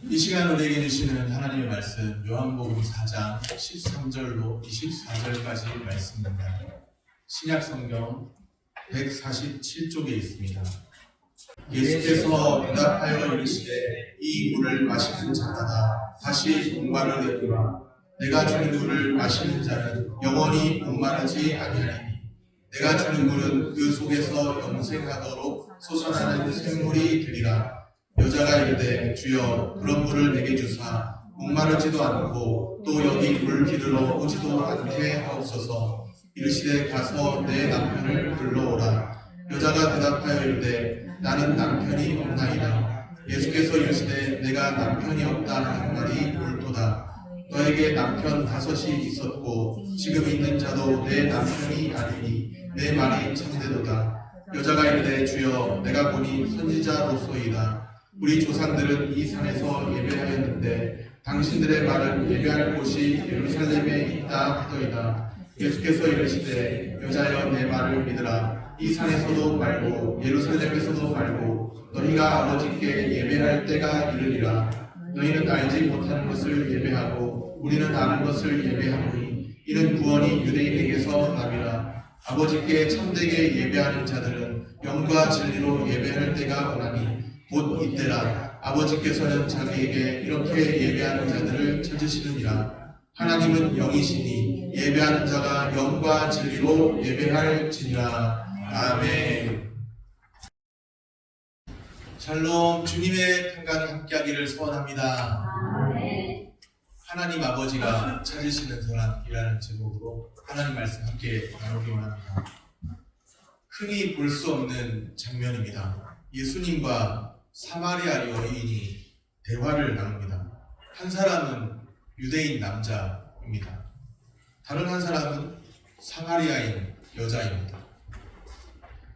이 시간 우리에게 주시는 하나님의 말씀 요한복음 4장 13절로 24절까지 말씀입니다. 신약 성경 147쪽에 있습니다. 예수께서 대답하여 이르시되 이 물을 마시는 자마다 다시 목마르게 되리라. 내가 주는 물을 마시는 자는 영원히 목마르지 아니하리니 내가 주는 물은 그 속에서 영생하도록 솟아나는 샘물이 되리라. 여자가 이르되 주여 그런 물을 내게 주사 목마르지도 않고 또 여기 물 기르러 오지도 않게 하옵소서. 이르시되 가서 내 남편을 불러오라. 여자가 대답하여 이르되 나는 남편이 없나이다. 예수께서 이르시되 내가 남편이 없다 하는 말이 옳도다. 너에게 남편 5이 있었고 지금 있는 자도 내 남편이 아니니 내 말이 참되도다. 여자가 이르되 주여 내가 보니 선지자로소이다. 우리 조상들은 이 산에서 예배하였는데 당신들의 말은 예배할 곳이 예루살렘에 있다 하더이다. 예수께서 이르시되 여자여 내 말을 믿으라. 이 산에서도 말고 예루살렘에서도 말고 너희가 아버지께 예배할 때가 이르리라. 너희는 알지 못하는 것을 예배하고 우리는 아는 것을 예배하노니 이는 구원이 유대인에게서 남이라. 아버지께 참되게 예배하는 자들은 영과 진리로 예배할 때가 오나니 곧 이때라. 아버지께서는 자기에게 이렇게 예배하는 자들을 찾으시느니라. 하나님은 영이시니 예배하는 자가 영과 진리로 예배할지니라. 아멘. 샬롬. 주님의 평강이 함께하기를 소원합니다. 아멘. 하나님 아버지가 찾으시는 사람이라는 제목으로 하나님 말씀 함께 나누기 원합니다. 흔히 볼 수 없는 장면입니다. 예수님과 사마리아 여인이 대화를 나눕니다. 한 사람은 유대인 남자입니다. 다른 한 사람은 사마리아인 여자입니다.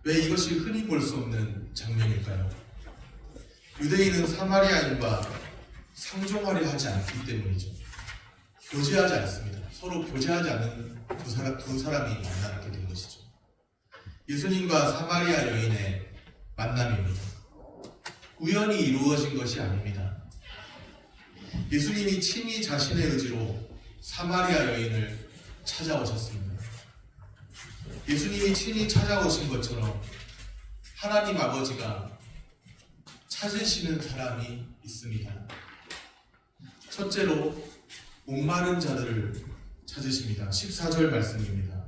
왜 이것이 흔히 볼 수 없는 장면일까요? 유대인은 사마리아인과 상종하려 하지 않기 때문이죠. 교제하지 않습니다. 서로 교제하지 않는 두 사람이 만나게 된 것이죠. 예수님과 사마리아 여인의 만남입니다. 우연히 이루어진 것이 아닙니다. 예수님이 친히 자신의 의지로 사마리아 여인을 찾아오셨습니다. 예수님이 친히 찾아오신 것처럼 하나님 아버지가 찾으시는 사람이 있습니다. 첫째로 목마른 자들을 찾으십니다. 14절 말씀입니다.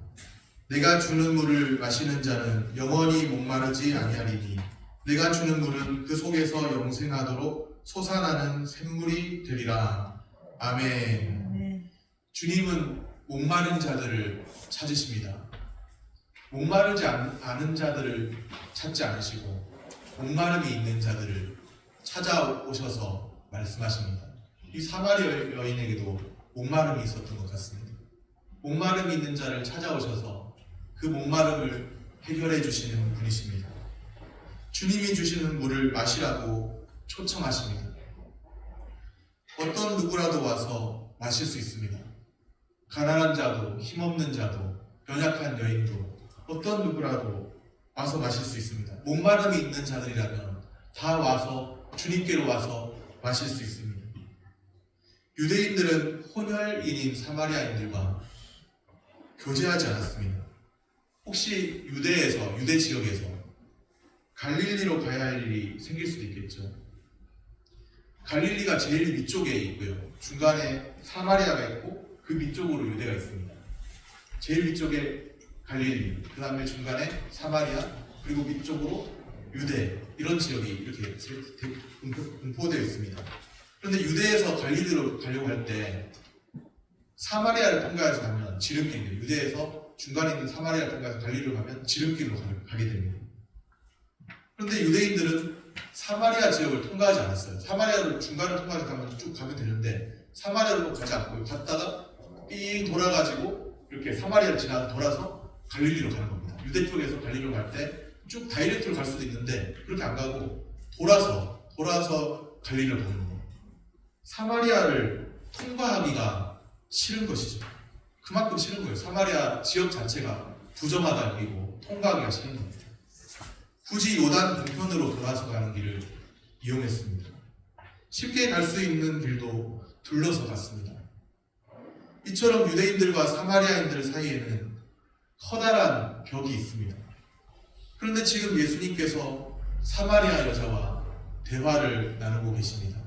내가 주는 물을 마시는 자는 영원히 목마르지 아니하리니 내가 주는 물은 그 속에서 영생하도록 솟아나는 샘물이 되리라. 아멘. 주님은 목마른 자들을 찾으십니다. 목마르지 않은 자들을 찾지 않으시고 목마름이 있는 자들을 찾아오셔서 말씀하십니다. 이 사마리아 여인에게도 목마름이 있었던 것 같습니다. 목마름이 있는 자를 찾아오셔서 그 목마름을 해결해 주시는 분이십니다. 주님이 주시는 물을 마시라고 초청하십니다. 어떤 누구라도 와서 마실 수 있습니다. 가난한 자도 힘없는 자도 연약한 여인도 어떤 누구라도 와서 마실 수 있습니다. 목마름이 있는 자들이라면 다 와서 주님께로 와서 마실 수 있습니다. 유대인들은 혼혈인인 사마리아인들과 교제하지 않았습니다. 혹시 유대 지역에서 갈릴리로 가야 할 일이 생길 수도 있겠죠. 갈릴리가 제일 위쪽에 있고요. 중간에 사마리아가 있고 그 밑쪽으로 유대가 있습니다. 제일 위쪽에 갈릴리, 그 다음에 중간에 사마리아, 그리고 밑쪽으로 유대, 이런 지역이 이렇게 분포되어 있습니다. 그런데 유대에서 갈릴리로 가려고 할 때 사마리아를 통과해서 가면 지름길입니다. 유대에서 중간에 있는 사마리아를 통과해서 갈릴리로 가면 지름길로 가게 됩니다. 그런데 유대인들은 사마리아 지역을 통과하지 않았어요. 사마리아를 중간을 통과해서 가면 쭉 가면 되는데 사마리아로 가지 않고 갔다가 삥 돌아가지고 이렇게 사마리아를 지나서 돌아서 갈릴리로 가는 겁니다. 유대 쪽에서 갈릴리로 갈 때 쭉 다이렉트로 갈 수도 있는데 그렇게 안 가고 돌아서 갈릴리로 가는 겁니다. 사마리아를 통과하기가 싫은 것이죠. 그만큼 싫은 거예요. 사마리아 지역 자체가 부정하다 여기고 통과하기가 싫은 겁니다. 굳이 요단 동편으로 돌아서 가는 길을 이용했습니다. 쉽게 갈 수 있는 길도 둘러서 갔습니다. 이처럼 유대인들과 사마리아인들 사이에는 커다란 벽이 있습니다. 그런데 지금 예수님께서 사마리아 여자와 대화를 나누고 계십니다.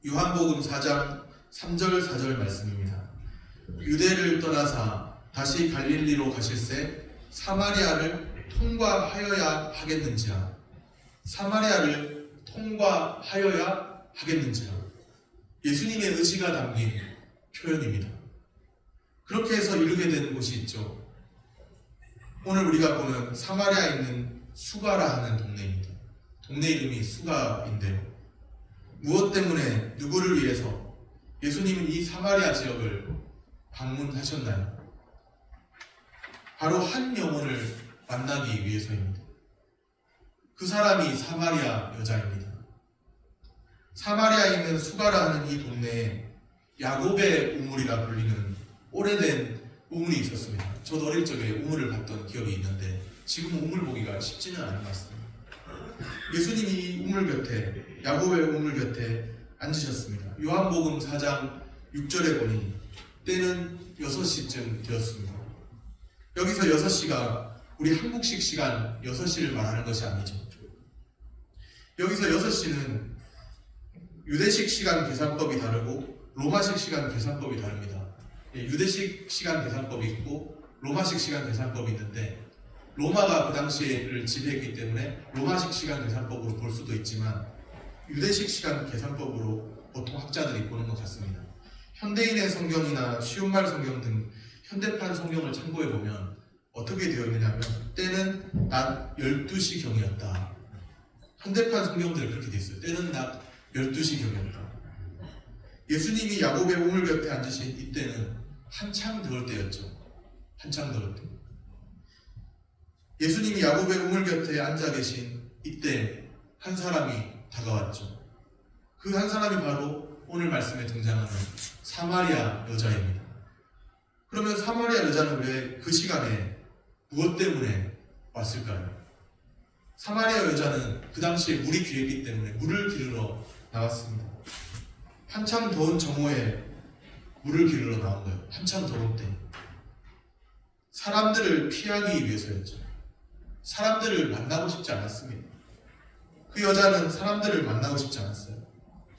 요한복음 4장 3절 4절 말씀입니다. 유대를 떠나사 다시 갈릴리로 가실새 사마리아를 통과하여야 하겠는지라. 사마리아를 통과하여야 하겠는지라. 예수님의 의지가 담긴 표현입니다. 그렇게 해서 이르게 된 곳이 있죠. 오늘 우리가 보는 사마리아에 있는 수가라 하는 동네입니다. 동네 이름이 수가인데요. 무엇 때문에 누구를 위해서 예수님은 이 사마리아 지역을 방문하셨나요? 바로 한 영혼을 만나기 위해서입니다. 그 사람이 사마리아 여자입니다. 사마리아에 있는 수가라 하는 이 동네에 야곱의 우물이라 불리는 오래된 우물이 있었습니다. 저도 어릴 적에 우물을 봤던 기억이 있는데 지금 우물 보기가 쉽지는 않은 것 같습니다. 예수님이 이 우물 곁에, 야곱의 우물 곁에 앉으셨습니다. 요한복음 4장 6절에 보니 때는 6시쯤 되었습니다. 여기서 6시가 우리 한국식 시간 6시를 말하는 것이 아니죠. 여기서 6시는 유대식 시간 계산법이 다르고 로마식 시간 계산법이 다릅니다. 유대식 시간 계산법이 있고 로마식 시간 계산법이 있는데 로마가 그 당시를 지배했기 때문에 로마식 시간 계산법으로 볼 수도 있지만 유대식 시간 계산법으로 보통 학자들이 보는 것 같습니다. 현대인의 성경이나 쉬운말 성경 등 현대판 성경을 참고해 보면 어떻게 되어 있느냐면 때는 낮 12시경이었다. 현대판 성경들은 그렇게 되어 있어요. 때는 낮 12시경이었다. 예수님이 야곱의 우물 곁에 앉으신 이때는 한창 더울 때였죠. 한창 더울 때. 예수님이 야곱의 우물 곁에 앉아 계신 이때 한 사람이 다가왔죠. 그 한 사람이 바로 오늘 말씀에 등장하는 사마리아 여자입니다. 그러면 사마리아 여자는 왜 그 시간에 무엇 때문에 왔을까요? 사마리아 여자는 그 당시에 물이 귀했기 때문에 물을 기르러 나왔습니다. 한참 더운 정오에 물을 기르러 나온 거예요. 한참 더울 때. 사람들을 피하기 위해서였죠. 사람들을 만나고 싶지 않았습니다. 그 여자는 사람들을 만나고 싶지 않았어요.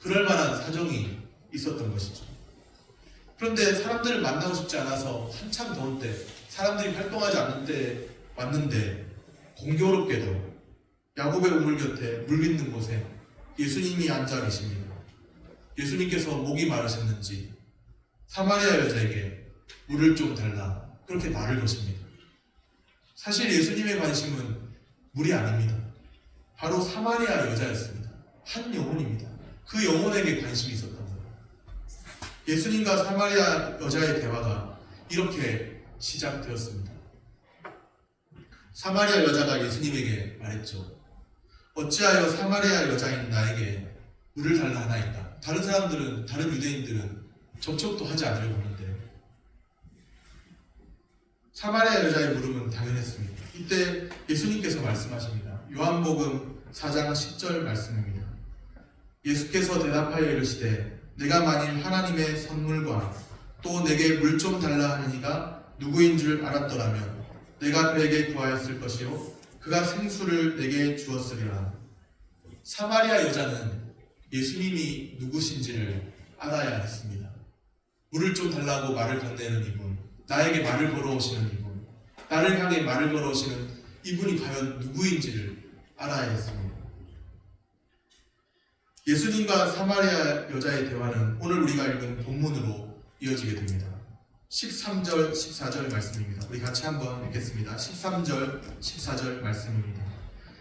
그럴 만한 사정이 있었던 것이죠. 그런데 사람들을 만나고 싶지 않아서 한참 더울 때, 사람들이 활동하지 않는 때 왔는데 공교롭게도 야곱의 우물 곁에 물 있는 곳에 예수님이 앉아 계십니다. 예수님께서 목이 마르셨는지 사마리아 여자에게 물을 좀 달라 그렇게 말을 거십니다. 사실 예수님의 관심은 물이 아닙니다. 바로 사마리아 여자였습니다. 한 영혼입니다. 그 영혼에게 관심이 있었던 거예요. 예수님과 사마리아 여자의 대화가 이렇게 시작되었습니다. 사마리아 여자가 예수님에게 말했죠. 어찌하여 사마리아 여자인 나에게 물을 달라 하나이까? 다른 사람들은, 다른 유대인들은 접촉도 하지 않으려고 하는데 사마리아 여자의 물음은 당연했습니다. 이때 예수님께서 말씀하십니다. 요한복음 4장 10절 말씀입니다. 예수께서 대답하여 이르시되 내가 만일 하나님의 선물과 또 내게 물 좀 달라 하는 이가 누구인 줄 알았더라면 내가 그에게 구하였을 것이요 그가 생수를 내게 주었으리라. 사마리아 여자는 예수님이 누구신지를 알아야 했습니다. 물을 좀 달라고 말을 건네는 이분, 나에게 말을 걸어오시는 이분, 나를 향해 말을 걸어오시는 이분이 과연 누구인지를 알아야 했습니다. 예수님과 사마리아 여자의 대화는 오늘 우리가 읽은 본문으로 이어지게 됩니다. 13절, 14절 말씀입니다. 우리 같이 한번 읽겠습니다. 13절, 14절 말씀입니다.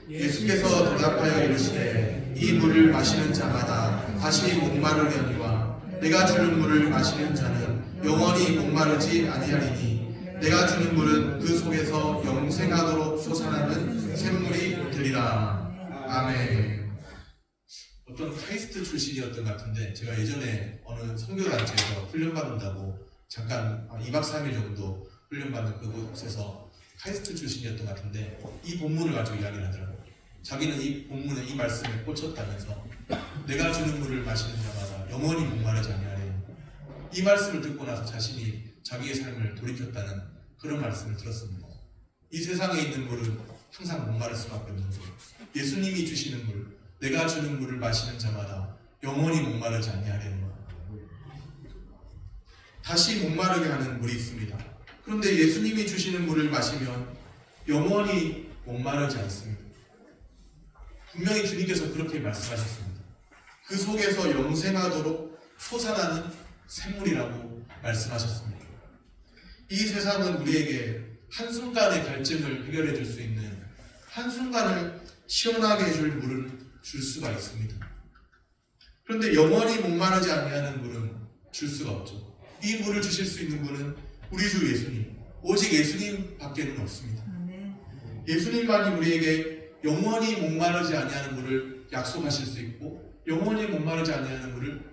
예수께서 대답하여 이르시되 이 물을 마시는 자마다 다시 목마르려니와 내가 주는 물을 마시는 자는 영원히 목마르지 아니하리니 내가 주는 물은 그 속에서 영생하도록 솟아나는 샘물이 되리라. 아멘. 어떤 카이스트 출신이었던 것 같은데 제가 예전에 어느 선교단체에서 훈련받는다고 잠깐 2박 3일 정도 훈련받는 그곳에서 카이스트 출신이었던 것 같은데 이 본문을 가지고 이야기를 하더라고요. 자기는 이 본문에 이 말씀에 꽂혔다면서 내가 주는 물을 마시는 자마다 영원히 목마르지 아니하리니. 이 말씀을 듣고 나서 자신이 자기의 삶을 돌이켰다는 그런 말씀을 들었습니다. 이 세상에 있는 물은 항상 목마를 수밖에 없는 거예요. 예수님이 주시는 물, 내가 주는 물을 마시는 자마다 영원히 목마르지 아니하리니. 다시 목마르게 하는 물이 있습니다. 그런데 예수님이 주시는 물을 마시면 영원히 목마르지 않습니다. 분명히 주님께서 그렇게 말씀하셨습니다. 그 속에서 영생하도록 솟아나는 샘물이라고 말씀하셨습니다. 이 세상은 우리에게 한순간의 갈증을 해결해 줄 수 있는, 한순간을 시원하게 해줄 물을 줄 수가 있습니다. 그런데 영원히 목마르지 아니하는 물은 줄 수가 없죠. 이 물을 주실 수 있는 분은 우리 주 예수님, 오직 예수님 밖에는 없습니다. 예수님만이 우리에게 영원히 목마르지 아니하는 물을 약속하실 수 있고 영원히 목마르지 아니하는 물을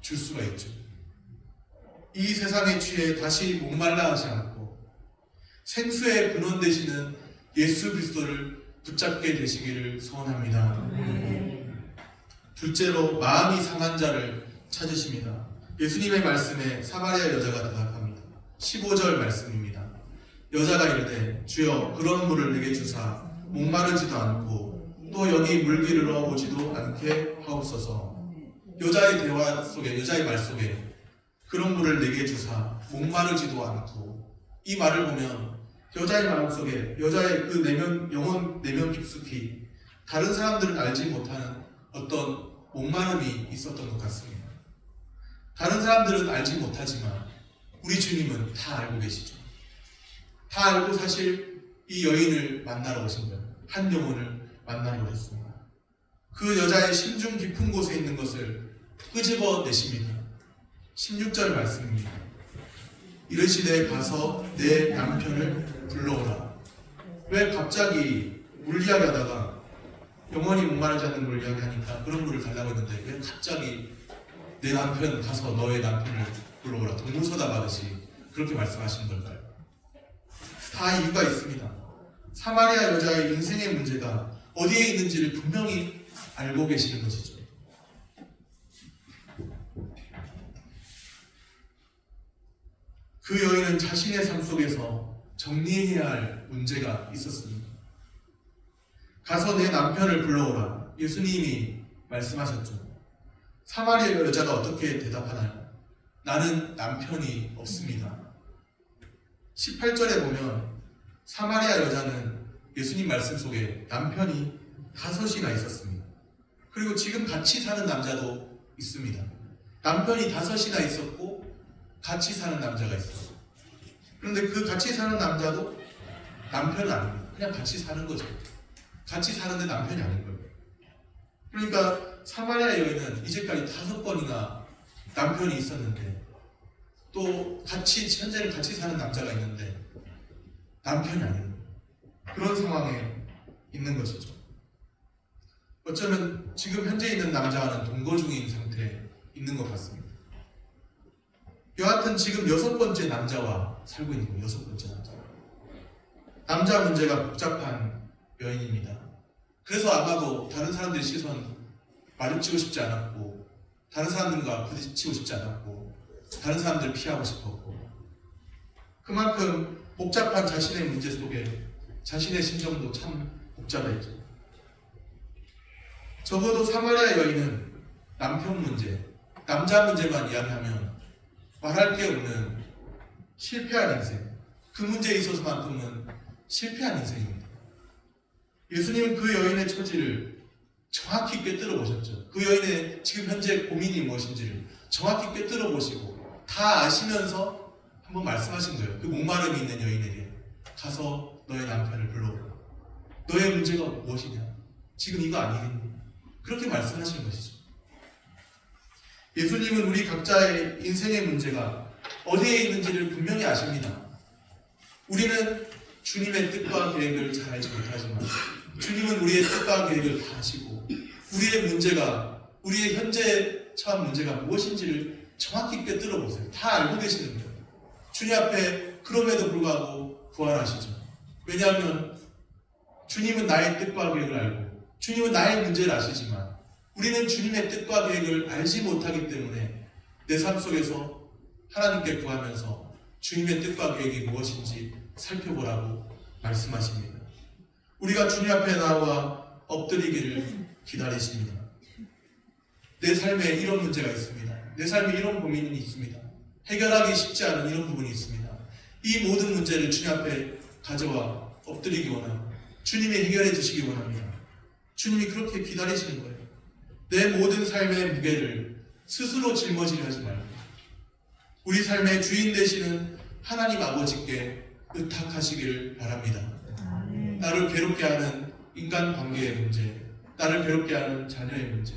줄 수가 있죠. 이 세상에 취해 다시 목말라 하지 않고 생수의 근원 되시는 예수 그리스도를 붙잡게 되시기를 소원합니다. 둘째로 마음이 상한 자를 찾으십니다. 예수님의 말씀에 사마리아 여자가 대답합니다. 15절 말씀입니다. 여자가 이르되 주여 그런 물을 내게 주사 목마르지도 않고 또 여기 물기르러 오지도 않게 하옵소서. 여자의 대화 속에, 여자의 말 속에 그런 물을 내게 주사 목마르지도 않고, 이 말을 보면 여자의 마음속에, 여자의 그 영혼 내면 깊숙이 다른 사람들은 알지 못하는 어떤 목마름이 있었던 것 같습니다. 다른 사람들은 알지 못하지만 우리 주님은 다 알고 계시죠. 다 알고 사실 이 여인을 만나러 오신 거예요. 한 영혼을 만나러 오셨습니다. 그 여자의 심중 깊은 곳에 있는 것을 끄집어 내십니다. 16절 말씀입니다. 이르시되 가서 내 남편을 불러오라. 왜 갑자기 물 이야기하다가 영원히 목마르지 않는 물 이야기하니까 그런 물을 달라고 했는데 왜 갑자기 내 남편 가서 너의 남편을 불러오라, 동문서답 하듯이 그렇게 말씀하시는 걸까요? 다 이유가 있습니다. 사마리아 여자의 인생의 문제가 어디에 있는지를 분명히 알고 계시는 것이죠. 그 여인은 자신의 삶 속에서 정리해야 할 문제가 있었습니다. 가서 내 남편을 불러오라. 예수님이 말씀하셨죠. 사마리아 여자가 어떻게 대답하나요? 나는 남편이 없습니다. 18절에 보면 사마리아 여자는 예수님 말씀 속에 남편이 5이나 있었습니다. 그리고 지금 같이 사는 남자도 있습니다. 남편이 5이나 있었고 같이 사는 남자가 있어요. 그런데 그 같이 사는 남자도 남편은 아닙니다. 그냥 같이 사는 거죠. 같이 사는데 남편이 아닌 거예요. 그러니까 사마리아 여인은 이제까지 5번이나 남편이 있었는데 또 현재는 같이 사는 남자가 있는데 남편이 아닌 그런 상황에 있는 것이죠. 어쩌면 지금 현재 있는 남자와는 동거 중인 상태에 있는 것 같습니다. 여하튼 지금 6번째 남자와 살고 있는 거예요. 6번째 남자. 남자 문제가 복잡한 여인입니다. 그래서 아마도 다른 사람들의 시선 마주치고 싶지 않았고, 다른 사람들과 부딪히고 싶지 않았고, 다른 사람들 피하고 싶었고, 그만큼 복잡한 자신의 문제 속에 자신의 심정도 참 복잡했죠. 적어도 사마리아 여인은 남편 문제, 남자 문제만 이야기하면 말할 게 없는 실패한 인생, 그 문제에 있어서만큼은 실패한 인생입니다. 예수님은 그 여인의 처지를 정확히 꿰뚫어 보셨죠. 그 여인의 지금 현재 고민이 무엇인지를 정확히 꿰뚫어 보시고 다 아시면서 한번 말씀하신 거예요. 그 목마름이 있는 여인에게 가서 너의 남편을 불러오라. 너의 문제가 무엇이냐? 지금 이거 아니겠니? 그렇게 말씀하신 것이죠. 예수님은 우리 각자의 인생의 문제가 어디에 있는지를 분명히 아십니다. 우리는 주님의 뜻과 계획을 잘 알지 못하지만 주님은 우리의 뜻과 계획을 다 아시고 우리의 문제가, 우리의 현재 처한 문제가 무엇인지를 정확히 꿰뚫어 보세요. 다 알고 계시는 거예요. 주님 앞에 그럼에도 불구하고 부활하시죠. 왜냐하면 주님은 나의 뜻과 계획을 알고 주님은 나의 문제를 아시지만 우리는 주님의 뜻과 계획을 알지 못하기 때문에 내 삶 속에서 하나님께 구하면서 주님의 뜻과 계획이 무엇인지 살펴보라고 말씀하십니다. 우리가 주님 앞에 나와 엎드리기를 기다리십니다. 내 삶에 이런 문제가 있습니다. 내 삶에 이런 고민이 있습니다. 해결하기 쉽지 않은 이런 부분이 있습니다. 이 모든 문제를 주님 앞에 가져와 엎드리기 원하고 주님이 해결해 주시기 원합니다. 주님이 그렇게 기다리시는 거예요. 내 모든 삶의 무게를 스스로 짊어지려 하지 말고 우리 삶의 주인 되시는 하나님 아버지께 의탁하시기를 바랍니다. 나를 괴롭게 하는 인간 관계의 문제, 나를 괴롭게 하는 자녀의 문제,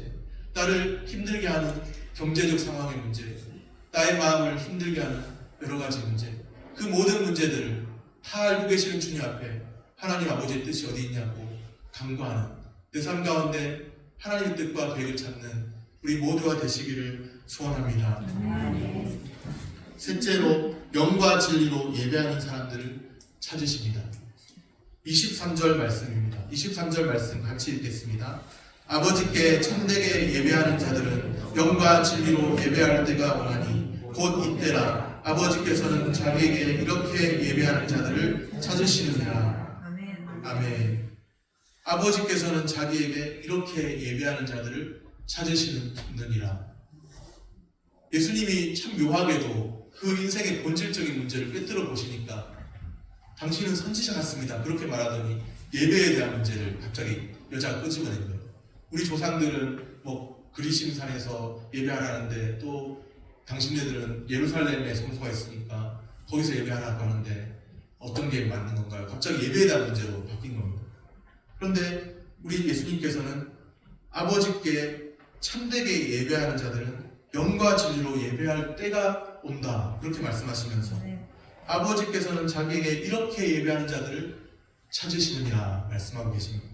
나를 힘들게 하는 경제적 상황의 문제, 나의 마음을 힘들게 하는 여러 가지 문제, 그 모든 문제들을 다 알고 계시는 주님 앞에 하나님 아버지의 뜻이 어디 있냐고 간구하는 내 삶 가운데 하나님의 뜻과 계획을 찾는 우리 모두가 되시기를 소원합니다. 셋째로 영과 진리로 예배하는 사람들을 찾으십니다. 23절 말씀입니다. 23절 말씀 같이 읽겠습니다. 아버지께 참되게 예배하는 자들은 영과 진리로 예배할 때가 오나니 곧 이때라. 아버지께서는 자기에게 이렇게 예배하는 자들을 찾으시느니라. 아멘. 아버지께서는 자기에게 이렇게 예배하는 자들을 찾으시느니라. 예수님이 참 묘하게도 그 인생의 본질적인 문제를 꿰뚫어 보시니까 당신은 선지자 같습니다. 그렇게 말하더니 예배에 대한 문제를 갑자기 여자가 끄집어낸 거예요. 우리 조상들은 그리심산에서 예배하라는데 또 당신네들은 예루살렘에 성소가 있으니까 거기서 예배하라고 하는데 어떤 게 맞는 건가요? 갑자기 예배에 대한 문제로 바뀐 겁니다. 그런데 우리 예수님께서는 아버지께 참되게 예배하는 자들은 영과 진리로 예배할 때가 온다. 그렇게 말씀하시면서 아버지께서는 자기에게 이렇게 예배하는 자들을 찾으시느니라 말씀하고 계십니다.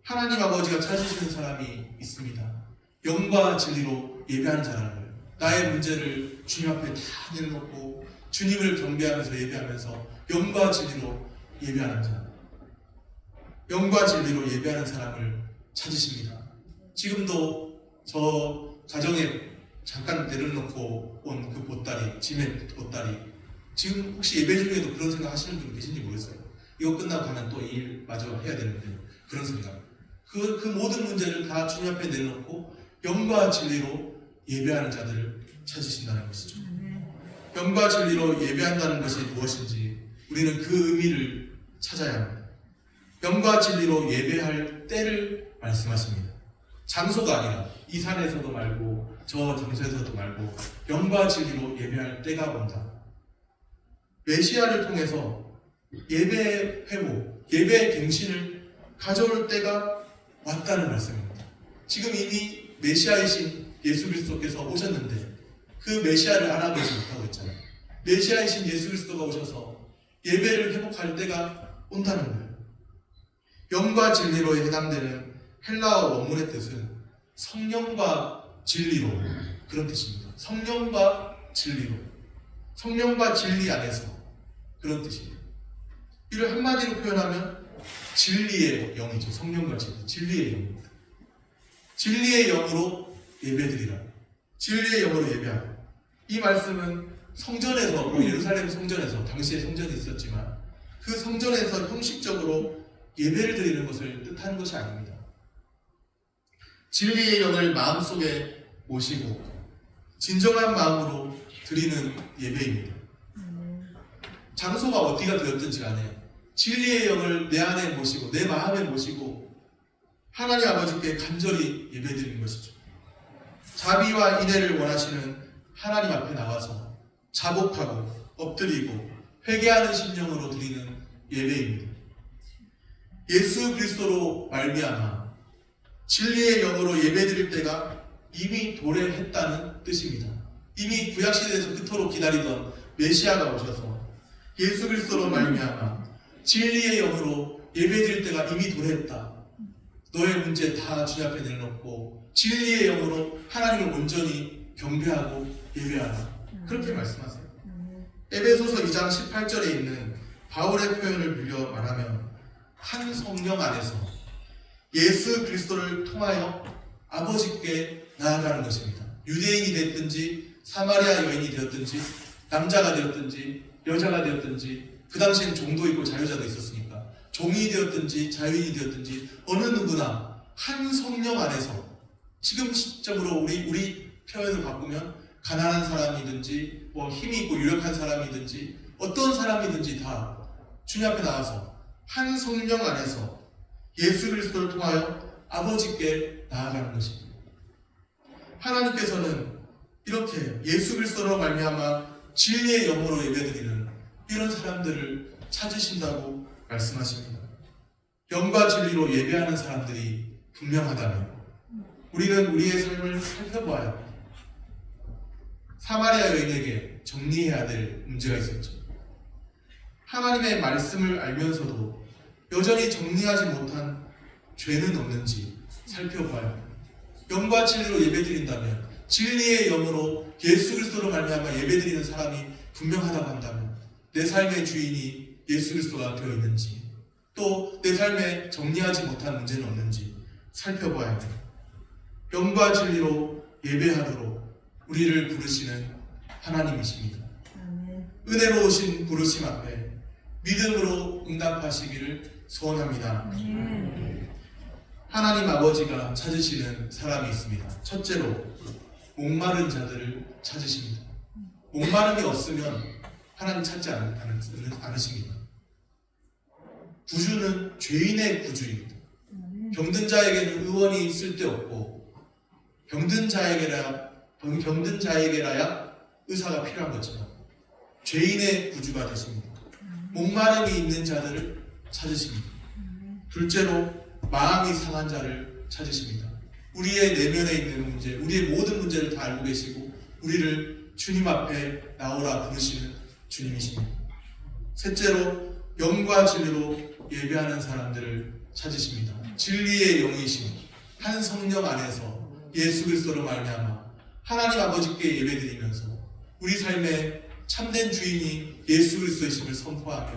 하나님 아버지가 찾으시는 사람이 있습니다. 영과 진리로 예배하는 자라는 거예요. 나의 문제를 주님 앞에 다 내려놓고 주님을 경배하면서 예배하면서 영과 진리로 예배하는 자, 영과 진리로 예배하는 사람을 찾으십니다. 지금도 저 가정에 잠깐 내려놓고 온 그 보따리, 짐의 보따리, 지금 혹시 예배 중에도 그런 생각 하시는 분 계신지 모르겠어요. 이거 끝나고 가면 또 일 마저 해야 되는데 그런 생각. 그 모든 문제를 다 주님 앞에 내려놓고 영과 진리로 예배하는 자들을 찾으신다는 것이죠. 영과 진리로 예배한다는 것이 무엇인지 우리는 그 의미를 찾아야 합니다. 영과 진리로 예배할 때를 말씀하십니다. 장소가 아니라 이 산에서도 말고 저 장소에서도 말고 영과 진리로 예배할 때가 온다. 메시아를 통해서 예배의 회복, 예배의 갱신을 가져올 때가 왔다는 말씀입니다. 지금 이미 메시아이신 예수 그리스도께서 오셨는데 그 메시아를 알아보지 못하고 있잖아요. 메시아이신 예수 그리스도가 오셔서 예배를 회복할 때가 온다는 거예요. 영과 진리로 해당되는 헬라어 원문의 뜻은 성령과 진리로, 그런 뜻입니다. 성령과 진리로, 성령과 진리 안에서, 그런 뜻입니다. 이를 한마디로 표현하면 진리의 영이죠. 성령과 진리, 진리의 영입니다. 진리의 영으로 예배드리라. 진리의 영으로 예배하라. 이 말씀은 성전에서, 예루살렘 성전에서, 당시에 성전이 있었지만 그 성전에서 형식적으로 예배를 드리는 것을 뜻하는 것이 아닙니다. 진리의 영을 마음속에 모시고 진정한 마음으로 드리는 예배입니다. 장소가 어디가 되었든지 간에 진리의 영을 내 안에 모시고 내 마음에 모시고 하나님 아버지께 간절히 예배드리는 것이죠. 자비와 인애를 원하시는 하나님 앞에 나와서 자복하고 엎드리고 회개하는 심령으로 드리는 예배입니다. 예수 그리스도로 말미암아 진리의 영으로 예배드릴 때가 이미 도래했다는 뜻입니다. 이미 구약시대에서 그토록 기다리던 메시아가 오셔서 예수 그리스도로 말미암아 진리의 영으로 예배드릴 때가 이미 도래했다. 너의 문제 다 주님 앞에 내려놓고 진리의 영으로 하나님을 온전히 경배하고 예배하라. 그렇게 말씀하세요. 에베소서 2장 18절에 있는 바울의 표현을 빌려 말하면 한 성령 안에서 예수 그리스도를 통하여 아버지께 나아가는 것입니다. 유대인이 됐든지 사마리아 여인이 되었든지 남자가 되었든지 여자가 되었든지 그 당시엔 종도 있고 자유자도 있었으니까 종이 되었든지 자유인이 되었든지 어느 누구나 한 성령 안에서 지금 시점으로 우리 표현을 바꾸면 가난한 사람이든지 뭐 힘이 있고 유력한 사람이든지 어떤 사람이든지 다 주님 앞에 나와서 한 성령 안에서 예수 그리스도를 통하여 아버지께 나아가는 것입니다. 하나님께서는 이렇게 예수 그리스도로 말미암아 진리의 영으로 예배드리는 이런 사람들을 찾으신다고 말씀하십니다. 영과 진리로 예배하는 사람들이 분명하다면 우리는 우리의 삶을 살펴봐야 합니다. 사마리아 여인에게 정리해야 될 문제가 있었죠. 하나님의 말씀을 알면서도 여전히 정리하지 못한 죄는 없는지 살펴봐야 합니다. 영과 진리로 예배드린다면 진리의 영으로 예수 그리스도로 말미암아 예배드리는 사람이 분명하다고 한다면 내 삶의 주인이 예수 그리스도가 되어 있는지 또 내 삶에 정리하지 못한 문제는 없는지 살펴봐야 합니다. 영과 진리로 예배하도록 우리를 부르시는 하나님이십니다. 은혜로우신 부르심 앞에 믿음으로 응답하시기를 소원합니다. 하나님 아버지가 찾으시는 사람이 있습니다. 첫째로 목마른 자들을 찾으십니다. 목마름이 없으면 하나님 찾지 않으십니다. 구주는 죄인의 구주입니다. 병든 자에게는 의원이 쓸데없고 병든 자에게라야 의사가 필요한 것처럼 죄인의 구주가 되십니다. 목마름이 있는 자들을 찾으십니다. 둘째로 마음이 상한 자를 찾으십니다. 우리의 내면에 있는 문제, 우리의 모든 문제를 다 알고 계시고 우리를 주님 앞에 나오라 부르시는 주님이십니다. 셋째로 영과 진리로 예배하는 사람들을 찾으십니다. 진리의 영이신 한 성령 안에서 예수 그리스도로 말미암아 하나님 아버지께 예배드리면서 우리 삶에 참된 주인이 예수 그리스도이심을 선포하며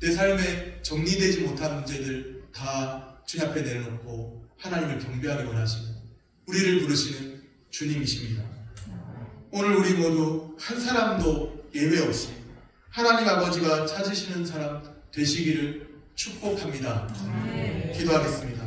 내 삶에 정리되지 못한 문제들 다 주님 앞에 내려놓고 하나님을 경배하기 원하시는 우리를 부르시는 주님이십니다. 오늘 우리 모두 한 사람도 예외 없이 하나님 아버지가 찾으시는 사람 되시기를 축복합니다. 기도하겠습니다.